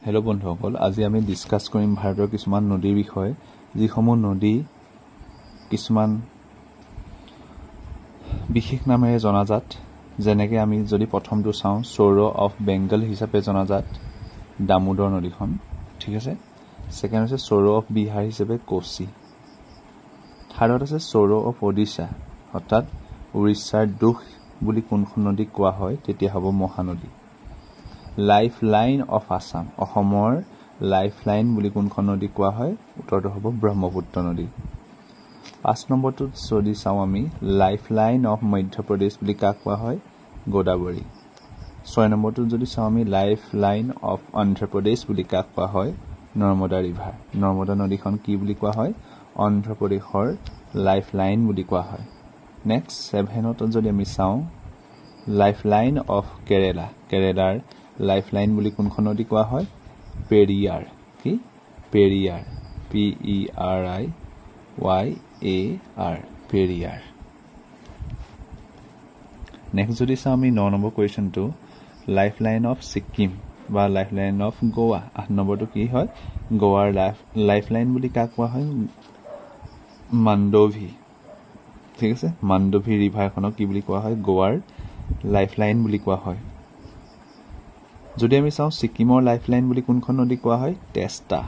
Hello' বন্ধুসকল, আজি আমি ডিসকাস কৰিম ভাৰতৰ কিছুমান নদীৰ বিষয়ে, যিসমূহ নদী কিছুমান বিশেষ নামেৰে জনাজাত। যেনেকৈ আমি যদি প্ৰথমটো চাওঁ, সৌৰ অফ বেংগল হিচাপে জনাজাত দামোদৰ নদীখন, ঠিক আছে। সেকেন্ড হৈছে সৌৰ অফ বিহাৰ হিচাপে কোচি। থাৰ্ডত আছে সৌৰ অফ ওড়িশা, অৰ্থাৎ উৰিষ্যাৰ দুখ বুলি কোনখন নদীক কোৱা হয়, তেতিয়া হ'ব Mahanadi. Life line of Assam, অসমৰ লাইফ লাইন বুলি কোনখন নদী কোৱা হয়, উত্তৰটো হ'ব ব্ৰহ্মপুত্ৰ নদী। 5 নম্বৰটোত যদি চাওঁ আমি, লাইফ লাইন অফ মধ্যপ্ৰদেশ বুলি কাক কোৱা হয়, গোদাবৰী। 6 নম্বৰটোত যদি চাওঁ আমি, লাইফ লাইন অফ অন্ধ্ৰপ্ৰদেশ বুলি কাক কোৱা হয়, নৰ্মদা ৰিভাৰ। নৰ্মদা নদীখন কি বুলি কোৱা হয়, অন্ধ্ৰপ্ৰদেশৰ লাইফ লাইন বুলি কোৱা হয়। নেক্সট 7ত যদি আমি চাওঁ, লাইফ লাইন অফ কেৰেলা, কেৰেলাৰ লাইফ লাইন বুলি কোনখন নদী কোৱা হয়, পেৰিয়াৰ। কি পেৰিয়াৰ, PERIYAR, পেৰিয়াৰ। নেক্সট যদি চাওঁ আমি 9 নম্বৰ কুৱেশ্যনটো, লাইফ লাইন অফ ছিকিম বা লাইফ লাইন অফ গোৱা। 8 নম্বৰটো কি হয়, গোৱাৰ লাইফ লাইন বুলি কাক কোৱা হয়, মাণ্ডোভি। ঠিক আছে, মাণ্ডোভি ৰিভাৰখনক কি বুলি কোৱা হয়, গোৱাৰ লাইফ লাইন বুলি কোৱা হয়। যদি আমি চাওঁ ছিকিমৰ লাইফ লাইন বুলি কোনখন নদী কোৱা হয়, টেষ্টা।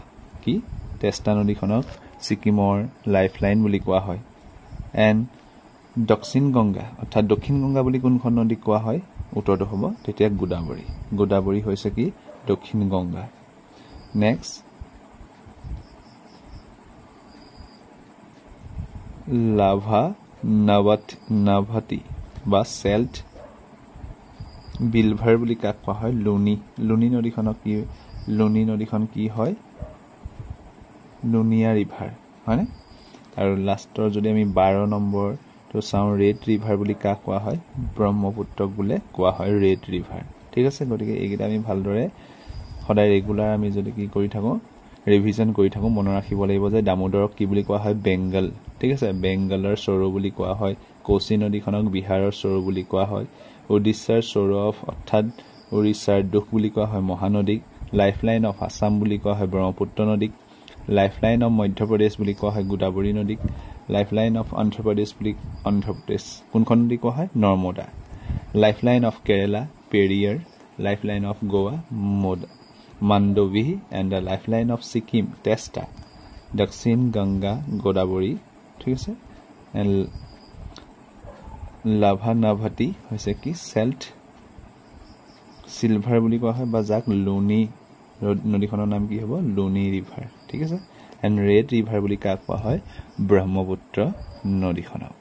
কি টেষ্টা নদীখনক ছিকিমৰ লাইফ লাইন বুলি কোৱা হয়। এণ্ড দক্ষিণ গংগা, অৰ্থাৎ দক্ষিণ গংগা বুলি কোনখন নদী কোৱা হয়, উত্তৰটো হ'ব তেতিয়া গোদাবৰী। গোদাবৰী হৈছে কি দক্ষিণ গংগা। নেক্সট লাভা নাভাতি বা চেল্ট বিলভাৰ বুলি কাক কোৱা হয়, লুনি। লুনি নদীখন কি হয়, লুনিয়া ৰিভাৰ, হয়নে। আৰু লাষ্টৰ যদি আমি 12 নম্বৰটো চাওঁ, ৰেড ৰিভাৰ বুলি কাক কোৱা হয়, ব্ৰহ্মপুত্ৰক বোলে কোৱা হয় ৰেড ৰিভাৰ। ঠিক আছে, গতিকে এইকেইটা আমি ভালদৰে সদায় ৰেগুলাৰ আমি যদি কি কৰি থাকোঁ, ৰিভিজন কৰি থাকোঁ, মনত ৰাখিব লাগিব যে দামোদৰক কি বুলি কোৱা হয়, বেংগল। ঠিক আছে, বেংগলৰ সৌৰ বুলি কোৱা হয়। কোচি নদীখনক বিহাৰৰ সৌৰ বুলি কোৱা হয়। উৰিষ্যাৰ সৌৰ অফ, অৰ্থাৎ উৰিষ্যাৰ দুখ বুলি কোৱা হয় মহানদীক। লাইফ লাইন অফ আসাম বুলি কোৱা হয় ব্ৰহ্মপুত্ৰ নদীক। লাইফ লাইন অফ মধ্যপ্ৰদেশ বুলি কোৱা হয় গোদাবৰী নদীক। লাইফ লাইন অফ অন্ধ্ৰপ্ৰদেশ কোনখন নদী কোৱা হয়, Narmada. Life line of Kerala Periyar. Life line of Goa Mandovi. And the life line of Sikkim Teesta. দক্ষিণ গংগা গোদাবৰী। ঠিক আছে, এণ্ড লাভা নাভাতি হৈছে কি চেল্ট চিলভাৰ বুলি কোৱা হয়, বা যাক লুনি নদীখনৰ নাম কি হ'ব, লুনি ৰিভাৰ। ঠিক আছে, এণ্ড ৰেড ৰিভাৰ বুলি কাক কোৱা হয়, ব্ৰহ্মপুত্ৰ নদীখনক।